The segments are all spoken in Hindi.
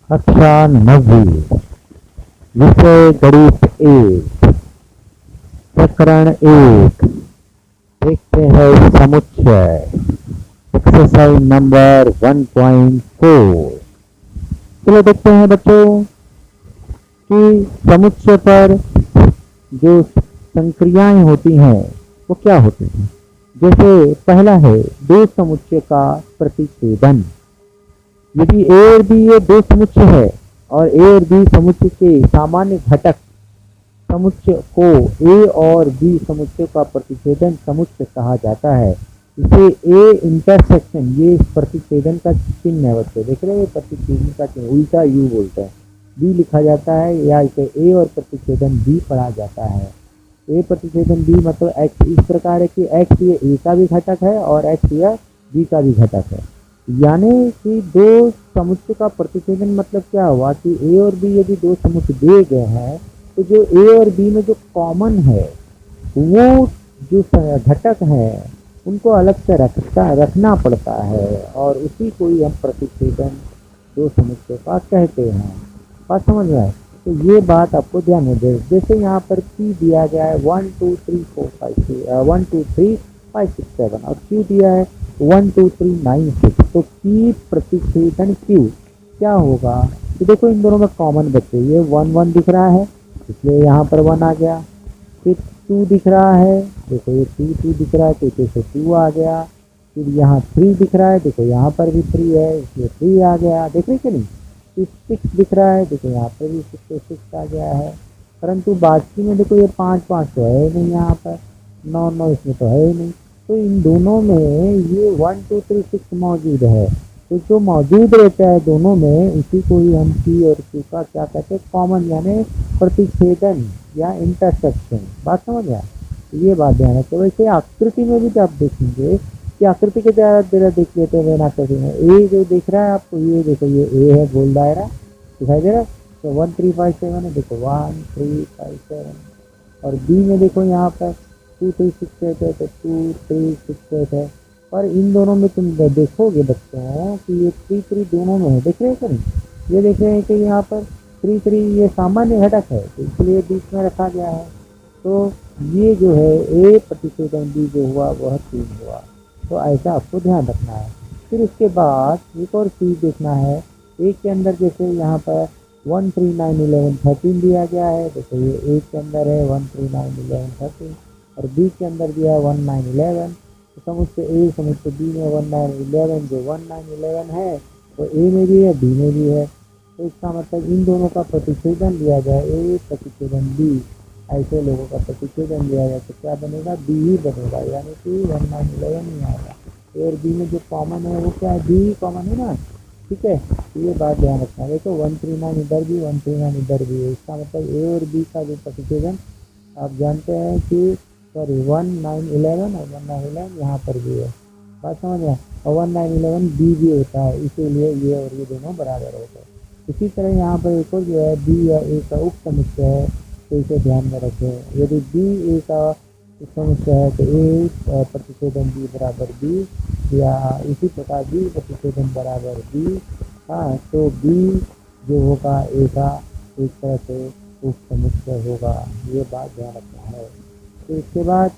कक्षा 9, विषय गणित 1, प्रकरण 1। देखते हैं समुच्चय, एक्सरसाइज नंबर 1.4। चलो देखते हैं बच्चों कि समुच्चय पर जो संक्रियाएं होती हैं वो क्या होती हैं। जैसे पहला है दो समुच्चय का प्रतिच्छेदन। यदि ए और बी ये दो समुच्चय है और ए और बी समुच्चय के सामान्य घटक समुच्चय को ए और बी समुच्चय का प्रतिच्छेदन समुच्चय कहा जाता है। इसे ए इंटरसेक्शन, ये प्रतिच्छेदन का चिन्ह है बच्चों, देख रहे हैं प्रतिच्छेदन का चिन्ह, उल्टा यू बोलते हैं, बी लिखा जाता है, या इसे ए और प्रतिच्छेदन बी पढ़ा जाता है। ए प्रतिच्छेदन बी मतलब एक्स इस प्रकार है कि एक्स ये ए का भी घटक है और एक्स यह बी का भी घटक है। यानी कि दो समुच्चय का प्रतिच्छेदन मतलब क्या हुआ कि ए और बी यदि दो समुच्चय दिए गए हैं तो जो ए और बी में जो कॉमन है वो जो घटक है उनको अलग से रखना पड़ता है और उसी को ही हम प्रतिच्छेदन दो समुच्चय का कहते हैं। बात समझ में आए? तो ये बात आपको ध्यान में दे। जैसे यहाँ पर P दिया गया है 1 2 3 4 5 1 2 3 5 6 7 और Q दिया है 1 2 3 9 6। तो P प्रतिच्छेदन Q क्या होगा? तो देखो इन दोनों में कॉमन बच्चे ये 1 1 दिख रहा है इसलिए यहाँ पर 1 आ गया। फिर 2 दिख रहा है, देखो ये 2 2 दिख रहा है तो इसे 2 आ गया। फिर यहाँ 3 दिख रहा है, देखो यहाँ पर भी 3 है इसलिए 3 आ गया। देख रहे कि नहीं? 6 दिख रहा है, देखो यहाँ पर भी 6 आ गया है। परंतु बाकी में देखो ये 5 5 तो है ही नहीं, यहाँ पर 9 9 इसमें तो है ही नहीं। तो इन दोनों में ये 1 2 3 6 मौजूद है। तो जो मौजूद रहता है दोनों में उसी को ही हम P और Q का क्या कहते हैं, कॉमन यानी प्रतिच्छेदन या इंटरसेक्शन। बात समझ आया? ये बात ध्यान रखते। वैसे आकृति में भी आप देखेंगे कि आकृति के द्वारा देख लेते हैं वेन आकृति में। ए जो दिख रहा है आपको, ये देखो ये ए है, गोल दायरा दिखाई दे रहा है। तो 1 3 5 7 है, देखो 1 3 5 7। और बी में देखो यहाँ पर 2 3 6 8 है, तो 2 3 6 8 है। पर इन दोनों में तुम देखोगे बच्चों कि ये 3 3 दोनों में है, देख रहे हैं कि नहीं? ये देख रहे हैं कि यहाँ पर 3 3 ये सामान्य घटक है तो इसलिए बीच में रखा गया है। तो ये जो है ए प्रतिच्छेदन बी जो हुआ वह 3 हुआ। तो ऐसा आपको ध्यान रखना है। फिर उसके बाद एक और चीज़ देखना है, एक के अंदर जैसे यहाँ पर 1 3 9 11 13 दिया गया है, देखो ये एक के अंदर है 1 3 9 11 13 और बी के अंदर दिया है 1 9 11। तो समुच्चय ए समुच्चय बी में 1 9 11, जो 1 9 11 है तो ए में भी है बी में भी है। तो इसका मतलब इन दोनों का प्रतिच्छेदन दिया जाए, ए प्रतिच्छेदन बी, ऐसे लोगों का प्रतिच्छेदन दिया जाए तो क्या बनेगा? बी ही बनेगा, यानी कि 1 9 11 नहीं आएगा। ए और बी में जो कॉमन है वो क्या है? बी ही कॉमन है ना, ठीक है? तो ये बात ध्यान रखना। देखो 1 3 9 इधर भी 1 3 9 इधर भी है, इसका मतलब ए और बी का जो प्रतिच्छेदन आप जानते हैं कि सॉरी 1 9 11 और 1 9 11 यहाँ पर भी है। बात समझ में? और 1 9 11 बी भी होता है, इसीलिए ये और ये दोनों बराबर होते हैं। इसी तरह यहाँ पर एक और जो है बी या ए का उप समुच्चय है तो इसे ध्यान में रखें। यदि बी ए का समुच्चय है तो ए प्रतिच्छेदन बी बराबर बी, या इसी प्रकार बी प्रतिच्छेदन बराबर बी। हाँ, तो बी जो होगा ए का एक तरह से उप समुच्चय होगा, ये बात ध्यान रखना है। तो इसके बाद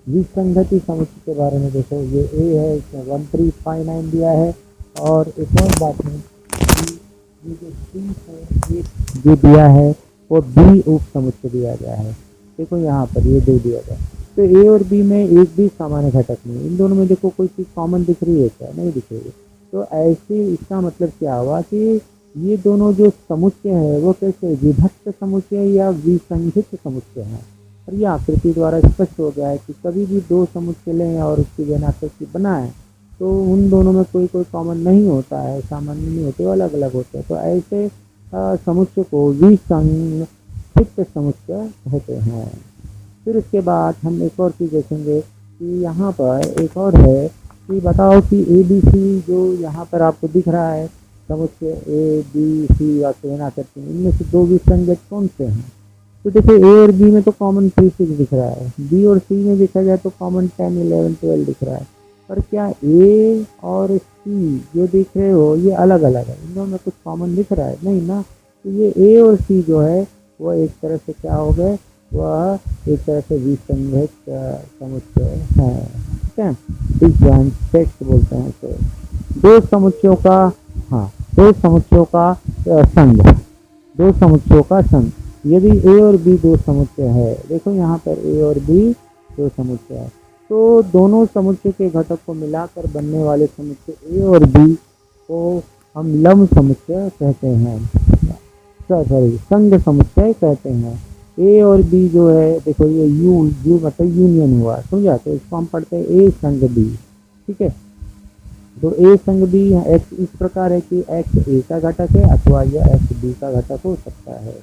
विसंगति समुच्चय के बारे में देखो, ये ए है, इसमें 1 3 5 9 दिया है। और एक और बात है ये जो सी है जो दिया है वो बी उप समुच्चय दिया गया है। देखो यहाँ पर ये दो दिया गया, तो ए और बी में एक भी सामान्य घटक नहीं। इन दोनों में देखो कोई चीज़ कॉमन दिख रही है क्या? नहीं दिख रही है। तो ऐसे इसका मतलब क्या हुआ कि ये दोनों जो समुच्चय है वो कैसे विभक्त समुच्चय या विसंगत समुच्चय हैं। और ये आकृति द्वारा स्पष्ट हो गया है कि कभी भी दो समुच्चय लें और उसकी वेनाकृति बनाएं तो उन दोनों में कोई कॉमन नहीं होता है, सामान्य नहीं होते, अलग अलग होते हैं। तो ऐसे समुच्चय को विसंगत समुच्चय कहते हैं। फिर उसके बाद हम एक और चीज़ देखेंगे कि यहाँ पर एक और है कि बताओ कि ए बी सी जो यहाँ पर आपको दिख रहा है समुच्चय ए बी सी या वेनाकृति, इनमें से दो विसंगत कौन से हैं? तो देखो ए और बी में तो कॉमन 3 6 दिख रहा है, बी और सी में देखा जाए तो कॉमन 10 11 12 दिख रहा है। पर क्या ए और सी सी जो दिख रहे हो ये अलग अलग है, इन दोनों में कुछ कॉमन दिख रहा है नहीं ना। तो ये ए और सी जो है वह एक तरह से क्या हो गए, वह एक तरह से विसंगत समुच्चय है। ठीक है, डिसजॉइंट सेट्स बोलते हैं तो दो समुच्चयों का, हाँ दो समुच्चयों का संघ, दो समुच्चयों का संघ। यदि ए और बी दो समुच्चय है, देखो यहाँ पर ए और बी दो समुच्चय है, तो दोनों समुच्चय के घटक को मिलाकर बनने वाले समुच्चय ए और बी को हम लम समुच्चय कहते हैं, सॉरी संघ समुच्चय कहते हैं। ए और बी जो है देखो ये यू मतलब यूनियन हुआ, समझा, तो इसको हम पढ़ते हैं ए संघ बी। ठीक है, तो ए संघ बी एक्स इस प्रकार है कि एक्स ए का घटक है अथवा यह एक्स बी का घटक हो सकता है।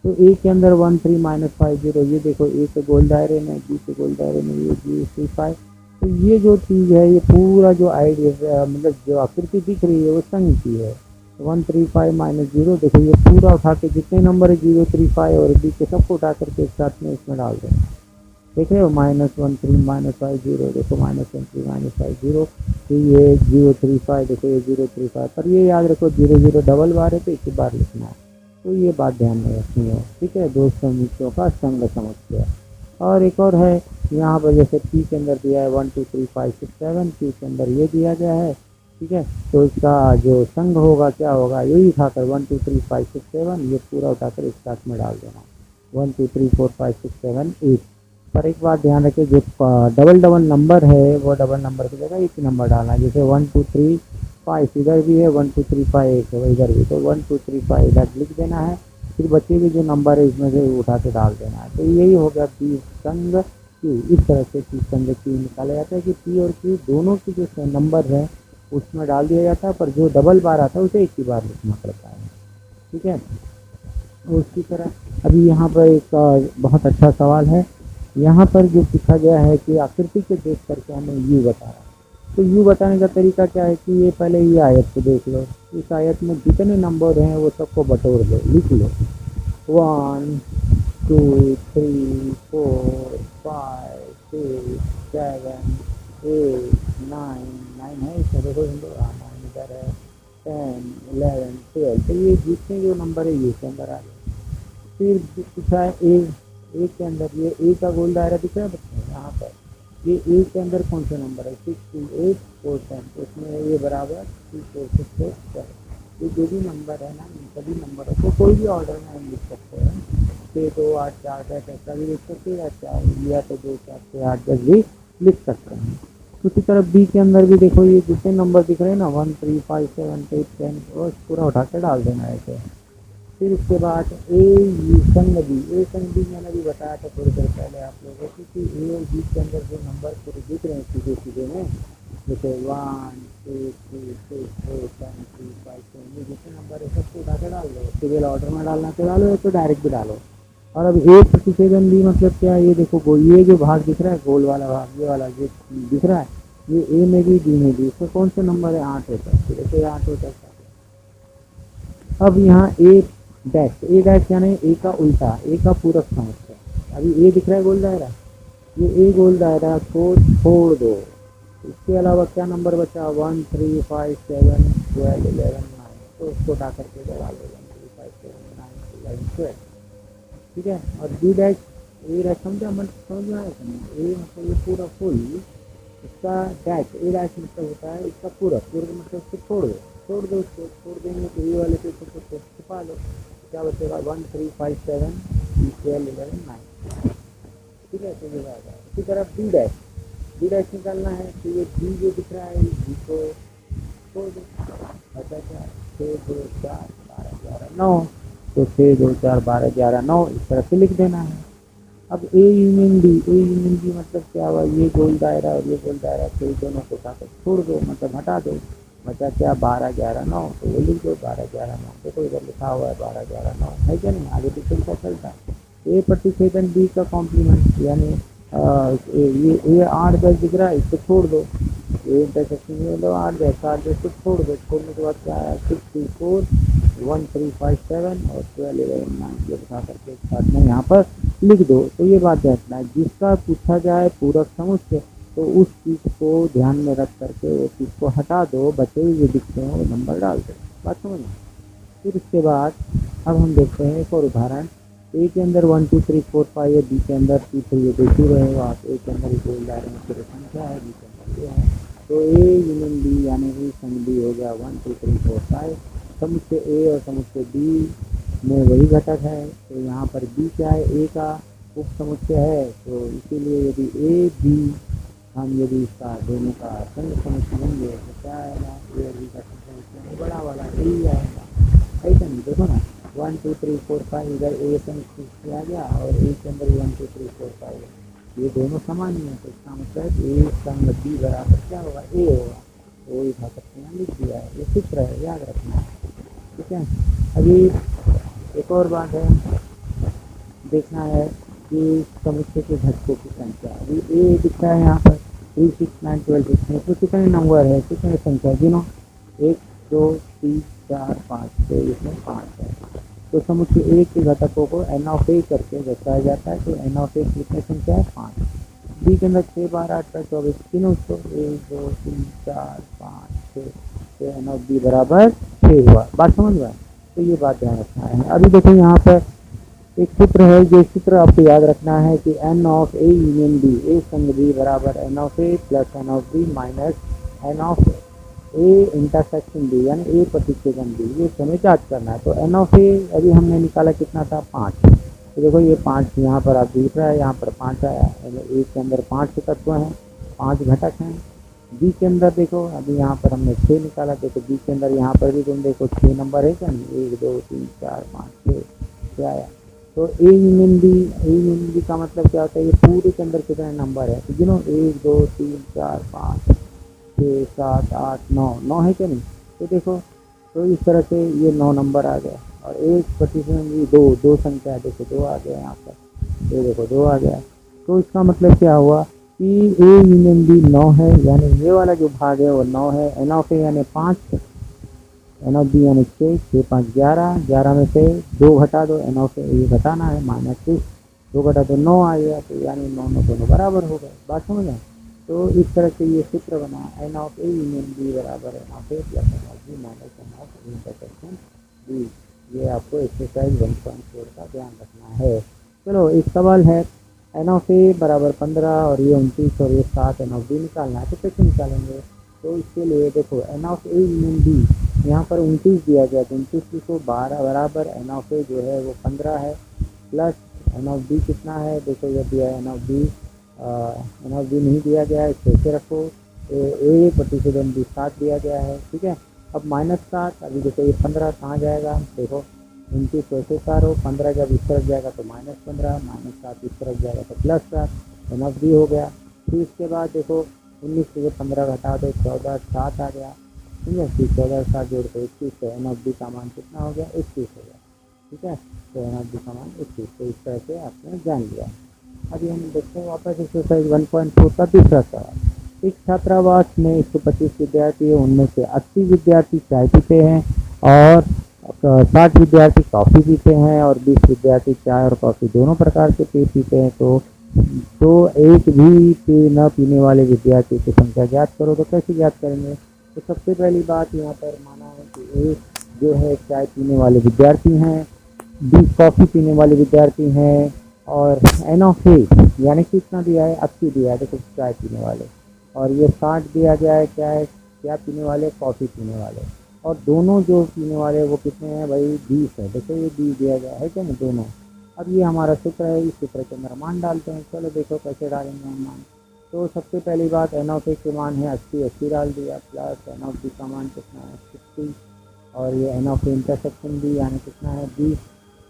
तो ए के अंदर 1 3 -5 0, ये देखो ए के गोल दायरे में, बी के गोल दायरे में ये 0 3 5। तो ये जो चीज़ है ये पूरा जो आइडिया मतलब जो आकृति दिख रही है वो संघ की है। 1 3 5 -0, देखो ये पूरा उठा के जितने नंबर है 0 3 5 और बी के सबको उठा करके एक साथ में इसमें डाल दें। देख रहे हो -1 3 -5 0, देखो -1 3 -5 0, तो ये 0 3 5, देखो ये 0 3 5, पर ये याद रखो 0 0 डबल बार है तो एक ही बार लिखना है, तो ये बात ध्यान में रखनी है। ठीक है, दो समुच्चयों का संघ समुच्चय। और एक और है यहाँ पर, जैसे पी के अंदर दिया है 1 2 3 5 6 7, क्यू के अंदर ये दिया गया है। ठीक है, तो इसका जो संघ होगा क्या होगा, यही उठाकर 1 2 3 5 6 7 ये पूरा उठाकर एक साथ में डाल देना, 1 2 3 4 5 6 7 8। पर एक बात ध्यान रखें, जो डबल डबल नंबर है वो डबल नंबर की जगह एक ही नंबर डालना है। जैसे 1 2 3 5 इधर भी है, 1 2 3 5 एक है इधर भी, तो 1 2 3 5 इधर लिख देना है, फिर बच्चे के जो नंबर है इसमें से उठा के डाल देना है। तो यही हो गया पी संघ क्यू। इस तरह से पी संघ क्यू निकाला जाता है कि पी और क्यू दोनों की जो नंबर है उसमें डाल दिया जाता है, पर जो डबल बार आता है उसे एक ही बार लिखना पड़ता है। ठीक है, और उसी तरह अभी यहाँ पर एक बहुत अच्छा सवाल है, यहाँ पर जो पूछा गया है कि आकृति को देख करके हमें यू बता रहा है। तो यू बताने का तरीका क्या है कि ये पहले ये आयत को देख लो, इस आयत में जितने नंबर हैं वो सबको बटोर दो, लिख लो 1 2 3 4 5 6 7 8 9 9 है इसमें, देखो 9 इधर है, 10 11 12, तो ये जितने जो नंबर है ये के अंदर आ गए। फिर पूछा है ए के अंदर, ये ए का गोल दायरा दिख रहा है बच्चों यहाँ पर, ये ए के अंदर कौन से नंबर है 6 2 8 4 10, उसमें ये बराबर 2 4 6 8 7, ये जो भी नंबर है ना इन सभी नंबरों को कोई भी ऑर्डर में हम लिख सकते हैं, 6 2 8 4 10 ऐसा भी लिख सकते हैं, या तो 2 4 6 8 10 भी लिख सकते हैं। उसी तरह बी के अंदर भी देखो ये जितने नंबर दिख रहे हैं ना 1 3 5 7 8 10, और पूरा उठा के डाल देना है ऐसे। फिर उसके बाद ए संघ बी मैंने भी बताया था थोड़ी देर पहले आप लोगों को कि ए और बी के अंदर जो नंबर पूरे दिख रहे हैं सीधे सीधे में, जैसे 1 2 3 4 5 6 7 8 जितने नंबर है सबको उठा के डाल दो, सीरियल ऑर्डर में डालना तो डालो या तो डायरेक्ट भी डालो। और अब ए प्रतिच्छेदन भी मतलब क्या है, ये देखो ये जो भाग दिख रहा है गोल वाला भाग, ये वाला जो दिख रहा है ये ए में भी बी में भी, इसमें कौन से नंबर है 8 होता है, जैसे 8 होता है। अब यहाँ ए डैश यानी ए का उल्टा, ए का पूरक समुच्चय। अभी ए दिख रहा है गोल दायरा, ये ए गोल दायरा को छोड़ दो, इसके अलावा क्या नंबर बचा 1 3 5 7 12 11 9, तो उसको उठा करके डाल दो 1 3 5 7 9 11 12। ठीक है, और बी डैश ए डैश समझा, समझ में आया ए मतलब ये पूरा फुल, इसका डैश ए डैश मतलब होता है इसका पूरक मतलब उसको छोड़ दो उसको छोड़ देंगे तो ये वाले पेपर को छुपा लो, क्या बचेगा 1 3 5 7 12 11 9। ठीक है, तो ये आ जाएगा। इसी तरह बी डैश निकालना है, तो ये बी जो दिख रहा है बी को छोड़ दो, बचा क्या 6 2 4 12 11 9, तो 6 2 4 12 11 9 इस तरह से लिख देना है। अब ए यूनियन बी मतलब क्या हुआ, ये गोल दायरा और ये गोल दायरा, तो दोनों को उठाकर छोड़ दो मतलब हटा दो, बचा क्या 12 11 9, तो ये लिख दो 12 11 9, देखो इधर लिखा हुआ है 12 11 9 है क्या नहीं, आगे पीछे का चलता है। ए प्रतिच्छेदन बी का कॉम्प्लीमेंट यानी ये 8 10 दिख रहा है इसको छोड़ दो, ये इंटरसेक्शन में लो 8 10 को छोड़ दो, छोड़ने के बाद क्या है 6 2 4 1 3 5 7 और 12 11 9 ये बता करके एक साथ में यहाँ पर लिख दो। तो ये बात देखना है, जिसका पूछा जाए पूरक समुच्चय तो उस चीज़ को ध्यान में रख करके वो चीज़ को हटा दो, बचे हुए जो दिखते हैं वो नंबर डाल दो। बात समझ में? फिर उसके बाद अब हम देखते हैं एक और उदाहरण। ए के अंदर 1 2 3 4 5 है, बी के अंदर 2 3 ये देख ही रहे हो आप। ए के अंदर ही बोल जा रहे हैं पूरी संख्या है, बी के अंदर ये है। तो ए यूनियन बी यानी ए संग बी हो गया 1 2 3 4 5। समुच्चय ए और समुच्चय बी में वही घटक है, तो यहाँ पर बी क्या है, ए का उप समुच्चय है। तो इसीलिए यदि ए बी हम यदि इसका दोनों का संग समुच्चय लेंगे तो क्या आएगा, ए और बी का संग समुच्चय बड़ा वाला ए ही आएगा। ऐसा नहीं, देखो ना 1 2 3 4 5 इधर ए संग आ गया और ए के अंदर 1 2 3 4 5 ये दोनों समान ही है। तो इसका मतलब ए संग बी बराबर क्या होगा, ए होगा। तो इस सकते हैं लिख दिया है, ये सूत्र है, याद रखना है। ठीक है। अभी एक और बात है, देखना है कि समुच्चय के घटकों की संख्या। अभी ए दिखता है यहाँ पर 3 6 9 12 16, तो कितने नंबर है, कितने संख्या गिनो, 1 2 3 4 5, तो इसमें 5 है। तो समुच्चय ए के घटकों को एन ऑफ ए करके दर्शाया जाता है। तो एन ऑफ ए कितने संख्या है, 5। बी के अंदर 6 12 18 24 तीनों, तो 1 2 3 4 5 6, तो एन ऑफ बी बराबर 6 हुआ। बात समझ में? तो ये बात ध्यान रखना है। अभी देखो यहाँ पर एक सूत्र है, जो सूत्र आपको याद रखना है कि n of A union B, A संग बी बराबर n of A plus n of B minus n of A intersection B, यानी ए प्रतिच्छेदन बी। ये हमें याद करना है। तो एन ऑफ ए अभी हमने निकाला कितना था, 5। तो देखो ये 5 यहाँ पर आप दिख रहा है, यहाँ पर 5 आया। ए के अंदर 5 तत्व हैं, 5 घटक हैं। बी के अंदर देखो अभी यहाँ पर हमने 6 निकाला, देखो बी के अंदर यहाँ पर भी तुम देखो 6 नंबर है क्या नहीं, 1 2 3 4 5 6 क्या आया। तो ए यूनियन बी का मतलब क्या होता है, ये पूरे के अंदर कितने नंबर है, तो गिनो 1 2 3 4 5 6 7 8 9 है क्या नहीं। तो देखो, तो इस तरह से ये 9 नंबर आ गया। और एक प्रतिशत भी दो संख्या है, देखो 2 आ गया यहाँ पर, ये देखो 2 आ गया। तो इसका मतलब क्या हुआ कि ए यूनियन बी 9 है, यानी ये वाला जो भाग है वो 9 है। एन ऑफ ए यानी 5, एन ऑफ बी यानी 6 6 5 11, 11 में से 2 घटा दो, एन ऑफ ए ये घटाना है -6, 2 घटा दो 9 आ गया। तो यानी 9 9 दोनों बराबर हो गए। बात समझ आए? तो इस तरह से ये सूत्र बना, n of A union B बराबर n of A plus n of B minus n of intersection B. ये आपको एक्सरसाइज 1.4 का ध्यान रखना है। चलो एक सवाल है, एन ऑफ ए बराबर 15 और ये 29 और ये 7 एन ऑफ बी निकालना है। तो कैसे निकालेंगे? तो इसके लिए देखो n of A union B यहाँ पर 29 दिया गया, तो 29 को 12 बराबर एन ऑफ ए जो है वो 15 है, प्लस एन ऑफ बी कितना है, देखो ये दिया है एन ऑफ बी नहीं दिया गया है, कैसे रखो, ए प्रतिशतन बी 7 दिया गया है। ठीक है। अब -7, अभी देखो ये 15 कहाँ जाएगा, देखो 29 वैसे 4 हो, 15 जब इस तरफ जाएगा तो -15, -7 इस तरफ जाएगा तो +7, एन ऑफ बी हो गया। फिर इसके बाद देखो 19 से 15 घटा दो, 14 7 आ गया। ठीक है। फिर 14 7 जोड़ कर 21, तो एन ऑफ बी का मान कितना हो गया, 21 हो गया। ठीक है। तो एन ऑफ बी का मान 21। तो इस तरह से आपने जान लिया। अभी हम देखते हैं वापस एक्सरसाइज 1.4 का दूसरा सवाल। एक छात्रावास में 125 विद्यार्थी है, उनमें से 80 विद्यार्थी चाय पीते हैं और 60 विद्यार्थी कॉफ़ी पीते हैं और 20 विद्यार्थी चाय और कॉफ़ी दोनों प्रकार के पेय पीते हैं। तो एक भी पेय न पीने वाले विद्यार्थी की संख्या ज्ञात करो। तो कैसे ज्ञात करेंगे? तो सबसे पहली बात यहाँ पर माना है कि एक जो है चाय पीने वाले विद्यार्थी हैं, 20 कॉफ़ी पीने वाले विद्यार्थी हैं और एन ऑफ ए यानी कितना दिया है, 80 दिया है, देखो चाय पीने वाले, और ये 60 दिया गया है, क्या है, क्या पीने वाले, कॉफ़ी पीने वाले। और दोनों जो पीने वाले वो कितने हैं भाई, 20 है, देखो ये 20 दिया गया है क्या नहीं, दोनों। अब ये हमारा सूत्र है, इस सूत्र के अंदर मान डालते हैं। चलो देखो कैसे डालेंगे हम मान। तो सबसे पहली बात एन ऑफ ए के मान है 80 डाल दिया, प्लस एन ऑफ बी का मान कितना है 60, और ये एन ऑफ इंटरसेक्शन बी यानी कितना है 20।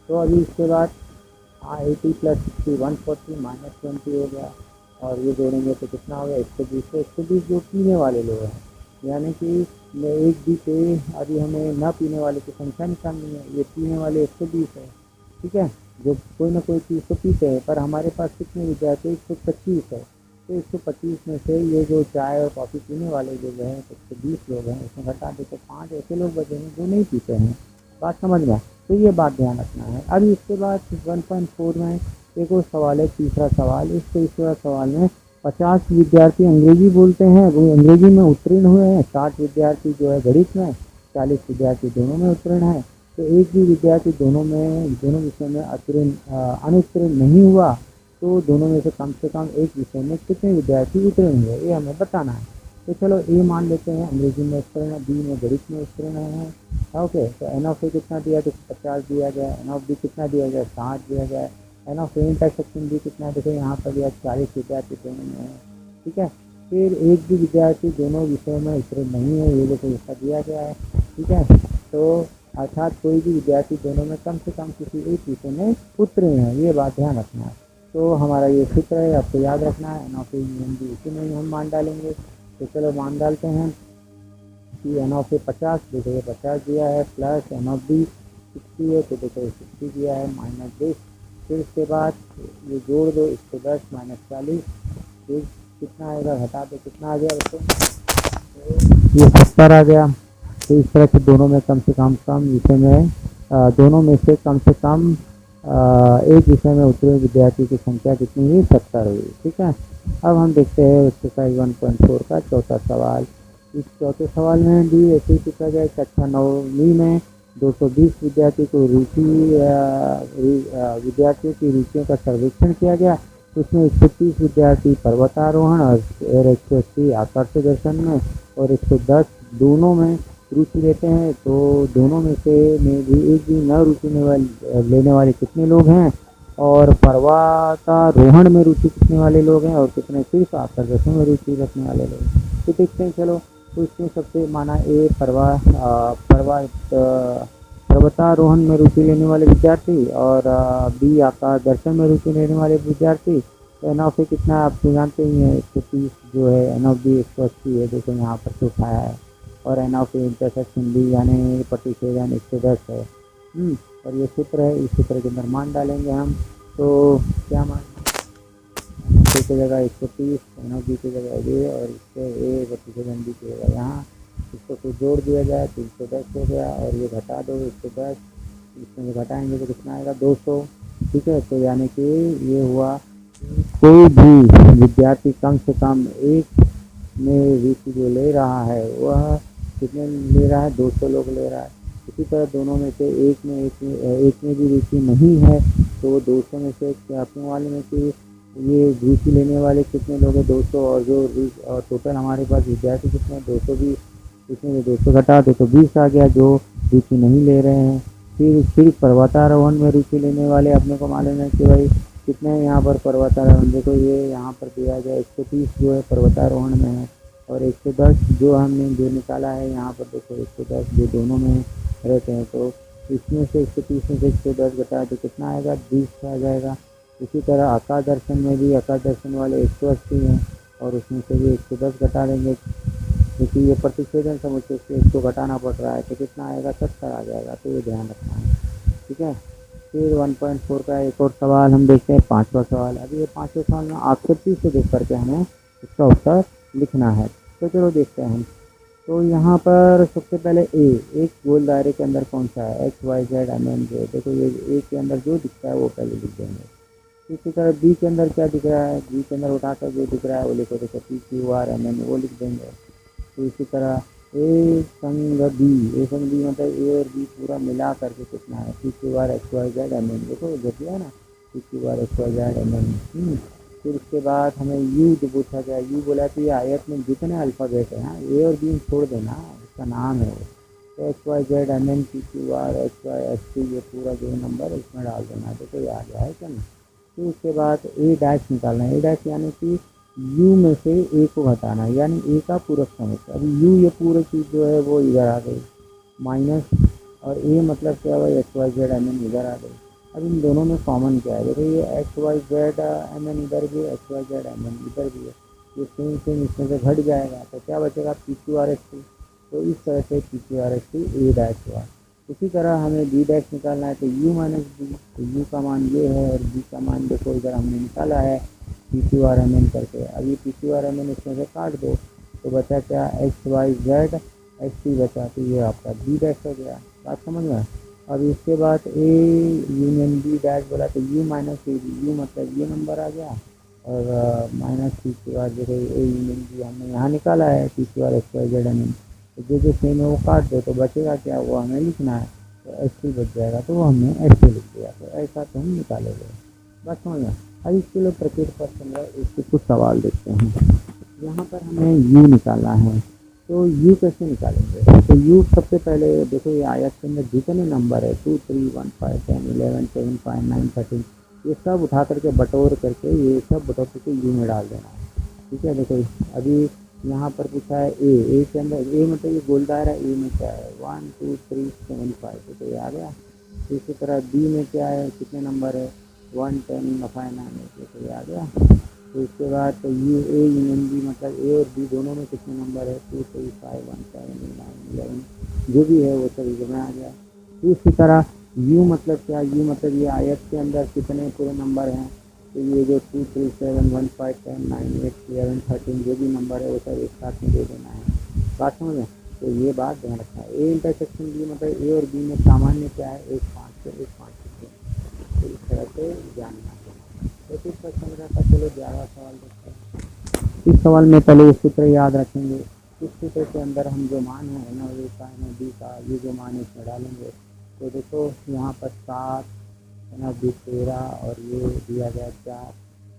तो अभी इसके बाद 80 + 60 140 -20 हो गया, और ये जोड़ेंगे तो कितना हो गया 120। तो 120 जो पीने वाले लोग हैं, यानी कि एक भी पे अभी हमें ना पीने वाले की संख्या निकालनी है। ये पीने वाले 120 है। ठीक है। जो कोई ना कोई चीज़ तो पीते हैं, पर हमारे पास कितने विद्यार्थी 125 है। तो 125 में से ये जो चाय और कॉफ़ी पीने वाले जो हैं 120 लोग हैं, उसमें घटा दे तो 5 ऐसे लोग बचेंगे जो नहीं पीते हैं। बात समझ में? तो ये बात ध्यान रखना है। अभी इसके बाद 1.4 में एक और सवाल है, तीसरा सवाल। इस तीसरा सवाल में 50 विद्यार्थी अंग्रेजी बोलते हैं, वो अंग्रेजी में उत्तीर्ण हुए हैं। 60 विद्यार्थी जो है गणित में, 40 विद्यार्थी दोनों में उत्तीर्ण है। तो एक भी विद्यार्थी दोनों विषय में अनुत्तीर्ण नहीं हुआ तो दोनों में से कम एक विषय में कितने विद्यार्थी उत्तीर्ण हुए, ये हमें बताना है। तो चलो ए मान लेते हैं, अंग्रेजी में उत्तीर्ण है, बी में गणित में उत्तीर्ण है। ओके, तो एन ऑफ ए कितना दिया, तो 50 दिया गया। एन ऑफ बी कितना दिया गया, 60 दिया गया। N of A intersection B कितना है, देखो यहाँ पर दिया 40 विद्यार्थी दोनों में है। ठीक है, फिर एक भी विद्यार्थी दोनों विषयों में उत्तीर्ण नहीं है, ये देखो ऐसा दिया गया है। ठीक है, तो अर्थात कोई भी विद्यार्थी दोनों में कम से कम किसी एक विषय में उत्तीर्ण है, ये बात ध्यान रखना है। तो हमारा ये सूत्र है, आपको याद रखना है। N of A union B, इसी में हम मान डालेंगे। तो चलो मान डालते हैं कि एन ऑफ ए 50, देखो ये 50 दिया है, प्लस एन ऑफ बी 60 है, तो देखो 60 दिया है, माइनस 10। फिर इसके बाद ये जोड़ दो, 110 माइनस 40, फिर कितना आएगा, घटा दो, कितना आ गया बच्चों, ये 70 आ गया। तो इस तरह से दोनों में कम से कम विषय में दोनों में से कम एक विषय में उत्तीर्ण विद्यार्थी की संख्या कितनी हुई, 70 हुई। ठीक है, अब हम देखते हैं एक्सरसाइज 1.4 का चौथा सवाल। इस चौथे सवाल में भी ऐसे ही पूछा गया। कक्षा 9वीं में 220 विद्यार्थियों की रुचियों का सर्वेक्षण किया गया। उसमें 130 विद्यार्थी पर्वतारोहण और 180 आकर्षक दर्शन में और 110 दोनों में रुचि लेते हैं। तो दोनों में भी एक भी न रुचि लेने वाले कितने लोग हैं, और पर्वतारोहण में रुचि कितने वाले लोग हैं, और कितने सिर्फ आकर्षण में रुचि रखने वाले लोग। तो देखते हैं, चलो। तो इसमें सबसे माना ए पर्वतारोहण में रुचि लेने वाले विद्यार्थी और बी आकाश दर्शन में रुचि लेने वाले विद्यार्थी। तो एन ऑफ ए कितना आप तो जानते ही हैं, 130 जो है, एन ऑफ बी 180 है, देखो यहाँ पर तो उठाया है। और n of A intersection B यानी प्रतिच्छेदन 110 है। और ये सूत्र है, इस सूत्र के अंदर मान डालेंगे हम। तो क्या मान, एन ऑफ ए की जगह 130, एन ऑफ बी की जगह ए, और इससे ए प्रतिच्छेदन बी की जगह यहाँ। इसको फिर जोड़ दिया जाए तो 110 हो गया, और ये घटा दो 110, इसमें घटाएंगे तो कितना आएगा, 200। ठीक है, तो यानी कि ये हुआ, कोई भी विद्यार्थी कम से कम एक में रुचि जो ले रहा है वह कितने ले रहा है, 200 लोग ले रहा है। इसी तरह दोनों में से एक में भी रुचि नहीं है, तो वो 200 में से अपने वाले में से ये रुचि लेने वाले कितने लोग हैं, 200। और जो टोटल हमारे पास विद्यार्थी कितने हैं, 220। इसमें 200 घटा दो तो 20 आ गया, जो रुचि नहीं ले रहे हैं। फिर सिर्फ पर्वतारोहण में रुचि लेने वाले अपने को मालूम है कि भाई कितने हैं यहाँ पर पर्वतारोहण। देखो ये यहाँ पर दिया गया 130 जो है पर्वतारोहण में है, और 110 जो हमने जो निकाला है यहाँ पर, देखो 110 जो दोनों में रहते हैं। तो इसमें से 130 में से 110 घटा तो कितना आएगा, 20 आ जाएगा। इसी तरह आकाश दर्शन में भी आकाश दर्शन वाले 180 हैं, और उसमें से भी 110 घटा देंगे, क्योंकि ये प्रतिच्छेदन समुच्चय से इसको घटाना पड़ रहा है, तो कितना आएगा, 70 आ जाएगा। तो ये ध्यान रखना है। ठीक है, फिर 1.4 का एक और सवाल हम देखते हैं, 5वां सवाल। अभी ये 5वें सवाल में आकृति से देख करके हमें इसका उत्तर लिखना है। तो चलो देखते हैं हम। तो यहाँ पर सबसे पहले एक गोल दायरे के अंदर कौन सा है, X Y Z M N J. देखो ये ए के अंदर जो दिखता है वो पहले लिख देंगे। इसी तरह बी के अंदर क्या दिख रहा है, बी के अंदर उठाकर जो दिख रहा है वो लिखो, देखो P Q R M N वो लिख देंगे। तो इसी तरह ए संग बी मतलब ए और बी पूरा मिला करके कितना है, P Q R X Y Z M N. देखो जो दिया ना, P Q R X Y Z M N. फिर उसके बाद हमें यू जो पूछा गया, यू बोला कि आयत में जितने अल्फ़ाबेट हैं, हाँ ए और बी छोड़ देना, इसका नाम है वो। तो X Y Z M N P Q R X Y S T, ये पूरा जो नंबर है इसमें डाल देना है। देखो ये आ गया है क्या ना। फिर उसके बाद ए डैश निकालना है। ए डैश यानी कि यू में से ए को घटाना है, यानी ए का पूरक समुच्चय। अभी यू ये पूरी चीज़ जो है वो इधर आ गई माइनस, और ए मतलब क्या हुआ, X Y Z M N इधर आ गई। अब इन दोनों में कॉमन क्या है, देखो ये X Y Z M N इधर भी है, X Y Z M N इधर भी है, ये सेम इसमें से घट जाएगा। तो क्या बचेगा, P Q R S T. तो इस तरह से P Q R S T A dash हुआ। उसी तरह हमें बी डैश निकालना है, तो यू माइनस बी, तो यू का मान ये है और बी का मान देखो इधर हमने निकाला है P Q R M N करके। अब ये P Q R M N इसमें से काट दो, तो बचा क्या, X Y Z S T बचा, तो ये आपका बी डैश हो गया। बात समझ में। अब इसके बाद ए यूनियन बी डैश बोला, तो U minus A B, U मतलब ये नंबर आ गया, और माइनस टी के बाद देखो ए यूनियन बी हमने यहाँ निकाला है, टी के बाद X Y Z M N, तो जो सेम है वो काट दो, तो बचेगा क्या, वो हमें लिखना है, तो एच टी बच जाएगा, तो वो हमने एच टी लिख दिया, तो ऐसा तो हम निकालेंगे। बस समझ में। अब इसके लिए प्रत्येक प्रश्न इसके कुछ सवाल देखते हैं। यहाँ पर हमें यू निकालना है, तो यू कैसे निकालेंगे, तो यू सबसे पहले देखो ये आयत के अंदर जितने नंबर है 2 3 1 5 10 11 7 5 9 13, ये सब उठा करके बटोर करके, ये सब बटोर करके यू में डाल देना है। ठीक है, देखो अभी यहाँ पर पूछा है ए के अंदर, ए मतलब ये गोल दायरा, ए में क्या है 1 2 3 7 5, तो ये आ गया। इसी तरह बी में क्या है, कितने नंबर है 1 10 5 9, तो ये आ गया। तो इसके बाद तो यू ए यूनियन बी मतलब ए और बी दोनों में कितने नंबर है 2 3 5 1 7 9 11, जो भी है वो सभी में आ गया। तो इसी तरह यू मतलब क्या, यू मतलब ये आयत के अंदर कितने पूरे नंबर हैं, तो ये जो 2 3 7 1 5 10 9 8 11 13 जो भी नंबर है वो सब एक साथ में दे देना है। बात समझ में, तो ये बात ध्यान रखना है। ए इंटरसेक्शन बी मतलब ए और बी में सामान्य क्या है 1 5 से 1 5 तक, तो इस तरह से जानना है। तो इस प्रश्न का चलो 11वां सवाल देखते हैं। इस सवाल में पहले इस सूत्र याद रखेंगे। इस सूत्र के अंदर हम जो मान है ना ए का ना बी का, ये जो मान है इसमें डालेंगे, तो देखो यहाँ पर 7 है ना, बी 13 और ये दिया गया 4,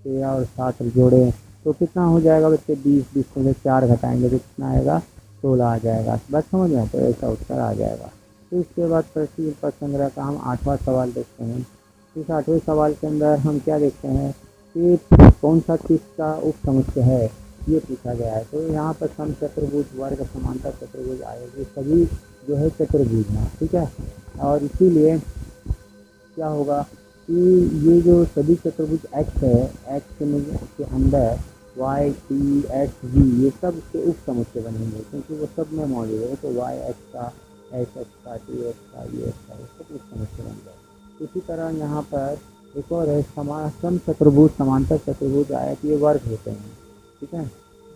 13 और 7 जोड़े तो कितना हो जाएगा बच्चे 20, 20 में से 4 घटाएंगे तो कितना आएगा 16 आ जाएगा। बस समझ में, तो ऐसा उत्तर आ जाएगा। तो इसके बाद प्रश्न संग्रह का हम 8वां सवाल देखते हैं। इस 8वें सवाल के अंदर हम क्या देखते हैं कि कौन सा किसका उप समुच्चय है, ये पूछा गया है। तो यहाँ पर सम चतुर्भुज, वर्ग, समांतर चतुर्भुज आएगी, सभी जो है चतुर्भुज हैं। ठीक है, और इसीलिए क्या होगा कि ये जो सभी चतुर्भुज एक्स है, एक्स के अंदर वाई टी एक्स वी ये सब इसके उप समुच्चय बनेंगे, क्योंकि वो सब में मौजूद है। तो वाई एक्स का, एक्स एक्स का, टी एक्स का, ये एक्स का, ये सब उप समुच्चय बन जाए। इसी तरह यहाँ पर एक और है सम चतुर्भुज, समांतर चतुर्भुज आया कि ये वर्ग होते हैं। ठीक है,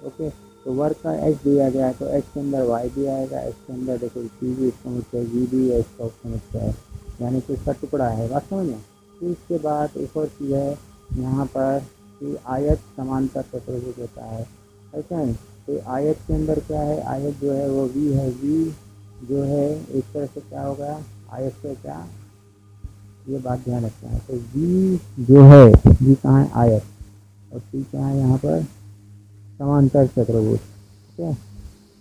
ओके, तो वर्ग का एक्स दिया गया है, तो एक्स के अंदर वाई भी आएगा, एक्स के अंदर देखो टी भी उपसमुच्चय, वी भी एक्स का उपसमुच्चय है, यानी कि इसका टुकड़ा है। बात समझ में। फिर इसके बाद एक और चीज़ है यहाँ पर कि आयत समांतर चतुर्भुज होता है, ऐसा है। तो आयत के अंदर क्या है, आयत जो है वो वी है, वी जो है एक तरह से क्या होगा आयत से क्या, ये बात ध्यान रखना है। तो वी जो है, वी कहाँ है आयत, और टी क्या है यहाँ पर समांतर चतुर्भुज। ठीक है,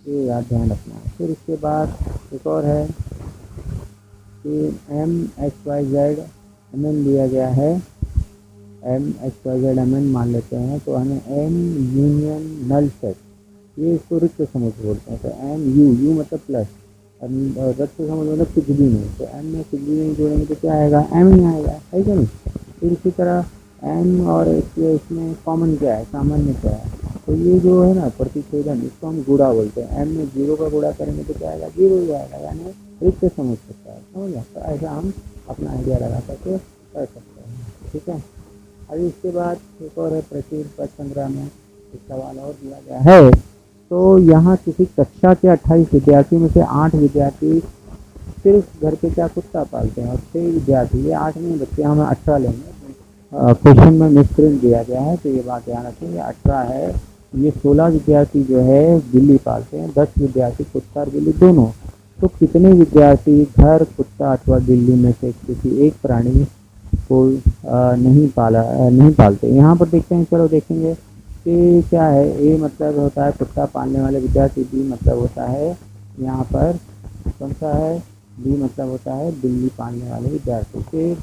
ये याद ध्यान रखना है। फिर इसके बाद एक और है कि M X Y Z M N दिया गया है, M X Y Z M N मान लेते हैं, तो हमें एम यूनियन नल सेट, ये इसको रिक्त समुच्चय बोलते हैं। तो एम यू, यू मतलब प्लस, और रिक्त समुच्चय मतलब कुछ भी नहीं, तो एम में कुछ भी नहीं जोड़ेंगे तो क्या आएगा, एम ही आएगा, है क्या नहीं। फिर इसी तरह एम और इसमें कॉमन क्या है, सामान्य क्या है, तो ये जो है ना प्रतिच्छेदन, इसको हम गुणा बोलते हैं। एम में 0 का गुणा करेंगे तो क्या आएगा, 0 ही आएगा, यानी रिक्त समुच्चय सकता है। समझ गया, तो ऐसा हम अपना आइडिया लगा करके कर सकते हैं। ठीक है, अभी इसके बाद एक और है प्रचुर पद संग्रह में एक सवाल और दिया गया है। तो यहाँ किसी कक्षा के 28 विद्यार्थियों में से 8 विद्यार्थी सिर्फ घर पे क्या कुत्ता पालते हैं, और 6 विद्यार्थी, ये 8 नहीं बच्चे, हम 18 लेंगे। क्वेश्चन में मिसप्रिंट दिया गया है, तो ये बात ध्यान रखें, ये 18 है। ये 16 विद्यार्थी जो है बिल्ली पालते हैं, 10 विद्यार्थी कुत्ता और बिल्ली दोनों। तो कितने विद्यार्थी घर, कुत्ता अथवा बिल्ली में से किसी एक प्राणी को नहीं पालते। यहाँ पर देखते हैं, चलो देखेंगे कि क्या है। ए मतलब होता है कुत्ता पालने वाले विद्यार्थी, बी मतलब होता है यहाँ पर कौन सा है, बी मतलब होता है बिल्ली पालने वाले विद्यार्थी। फिर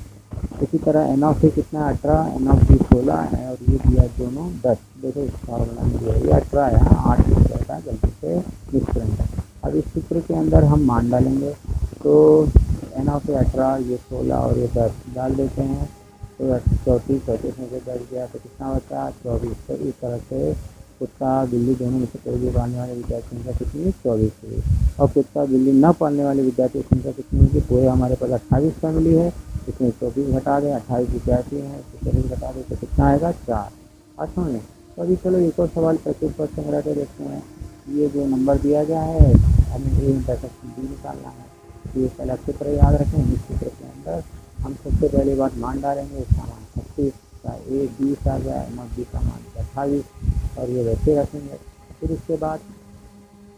इसी तरह एन ऑफ ए कितना 18, एन ऑफ बी 16 है, और ये दिया दोनों 10। देखो इस फॉर्मूला में दिया ये 18 है, 8 लिख रहता है गलती से मिसप्रिंट है। अब इस सूत्र के अंदर हम मान डालेंगे, तो एन ऑफ ए 18, ये 16 और ये 10 डाल देते हैं, तो 34, 34 में से 10 गया तो कितना बचा 24। तो इस तरह से कुत्ता बिल्ली दोनों में से कोई भी पालने वाले विद्यार्थियों की संख्या कितनी, 24 हुई। और कुत्ता बिल्ली न पालने वाले विद्यार्थियों की संख्या कितनी होगी, पूरे हमारे पास 28 फैमिली है, इसमें 24 घटा दें, 28 विद्यार्थी हैं तो 24 घटा दें तो कितना आएगा 4। अच्छा है। तो अभी चलो एक और सवाल प्रचुर पद संग्रह के देखते हैं। ये जो नंबर दिया गया है हमें ए इंटरसेक्शन बी निकालना है, तो ये अलग सूत्र याद रखें। इस सूत्र के अंदर हम सबसे पहली बात मान डालेंगे, इसका मान 36, ए 20 आ गया, MB का मान 28 और ये वैसे रखेंगे। फिर उसके बाद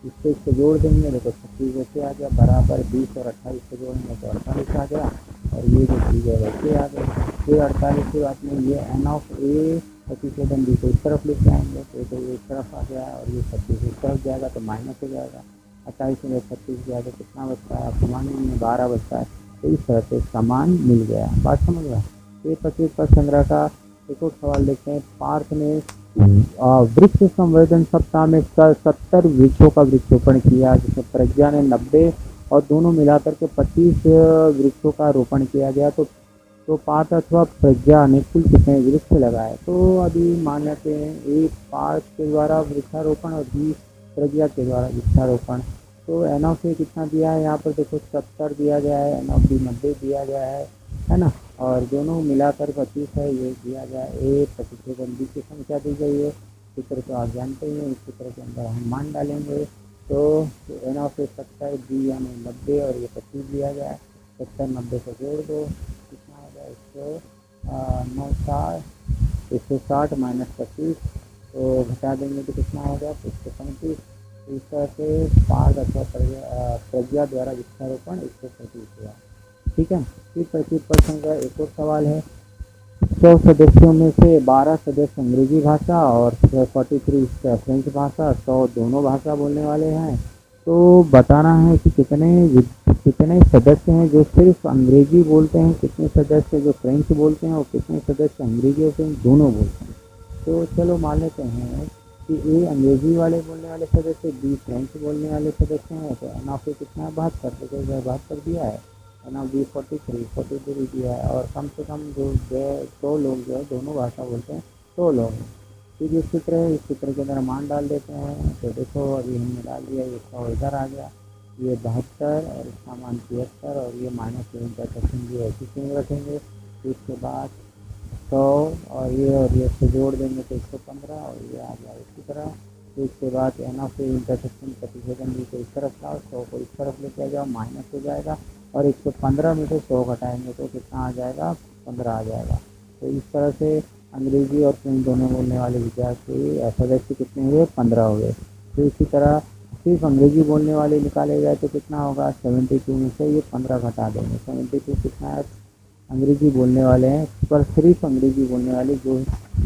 इससे जोड़ देंगे, देखो 36 वैसे आ गया बराबर 20 और 28 को जोड़ेंगे तो 48 आ गया और ये जो चीज़ है वैसे आ गई। फिर 48 के बाद में ये n ऑफ ए 37 बी को इस तरफ लेके आएंगे तो ये इस तरफ आ गया और ये 36 इस तरफ जाएगा तो माइनस हो जाएगा। 28 में 36 गया तो कितना बचता है आपको मालूम में 12 बचता है। तो इस तरह से इसका मान मिल गया। बात समझ गया। ये 25% का एक और सवाल देखते हैं। पार्थ ने वृक्ष संवर्धन सप्ताह में 70 वृक्षों का वृक्षारोपण किया, जिसमें प्रज्ञा ने 90 और दोनों मिलाकर के 25 वृक्षों का रोपण किया गया। तो पार्थ अथवा प्रज्ञा ने कुल कितने वृक्ष लगाए? तो अभी मान लेते हैं एक पार्थ के द्वारा वृक्षारोपण और बी प्रज्ञा के द्वारा वृक्षारोपण। तो एन ऑफ ए कितना दिया है यहाँ पर देखो 70 दिया गया है, एन ऑफ बी 90 दिया गया है ना, और दोनों मिलाकर 25 है ये दिया गया है। ए 25 बी की संख्या दी गई है। चित्र तो आप जानते ही हैं, इस चित्र के अंदर हम मान डालेंगे तो एन ऑफ ए 70 बी यानी 90 और ये 25 दिया गया है। 70 90 को जोड़ दो कितना हो गया 160 माइनस 25 तो घटा देंगे तो कितना हो गया 135। इस तरह से पार्थ अथवा प्रज्ञा द्वारा वृक्षारोपण 135 हुआ। ठीक है। फिर 25% का एक और सवाल है। 100 सदस्यों में से 12 सदस्य अंग्रेजी भाषा और 43 फ्रेंच भाषा, 100 दोनों भाषा बोलने वाले हैं। तो बताना है कि कितने सदस्य हैं जो सिर्फ अंग्रेजी बोलते हैं, कितने सदस्य जो फ्रेंच बोलते हैं और कितने सदस्य अंग्रेजी और फ्रेंच दोनों बोलते हैं। तो चलो मान लेते हैं कि ए अंग्रेजी वाले बोलने वाले सदस्य, बी फ्रेंच बोलने वाले सदस्य हैं। तो एन ऑफ ए कितना 72, देखो 72 दिया है, एन ऑफ बी 43 दिया है और कम से कम जो 100 लोग जो है दोनों भाषा बोलते हैं 100 लोग हैं। फिर ये चित्र है, इस चित्र के अंदर मान डाल देते हैं। तो देखो अभी हमने डाल दिया, ये 100 इधर आ गया, ये 72 और इसका मान 73 और ये माइनस इंटरसेक्शन भी ऐसी चीज़ रखेंगे। फिर इसके बाद 100 और ये से जोड़ देंगे तो 115 और ये आ गया इसी तरह। फिर इसके बाद एन ऑफ इंटरसेक्शन 27 भी को इस तरफ लाओ, 100 को इस तरफ लेके आ जाओ, माइनस हो जाएगा और 115 में से 100 घटाएंगे तो कितना आ जाएगा 15 आ जाएगा। तो इस तरह से अंग्रेजी और फ्रेंच दोनों बोलने वाले विद्यार्थी सदस्य कितने हुए 15 हुए। तो इसी तरह सिर्फ अंग्रेजी बोलने वाले निकाले जाए तो कितना होगा 72 में से ये 15 घटा देंगे। 72 कितना है अंग्रेजी बोलने वाले हैं, पर सिर्फ अंग्रेजी बोलने वाले जो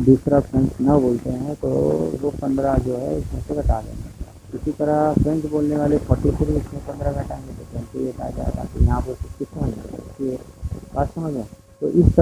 दूसरा फ्रेंच न बोलते हैं तो वो 15 जो है इसमें से घटा देंगे। इसी तरह फ्रेंच बोलने वाले 43 इसमें 15 घटाएंगे तो 28 आ जाएगा। तो यहाँ पर कितना बात समझ में। तो इस तरह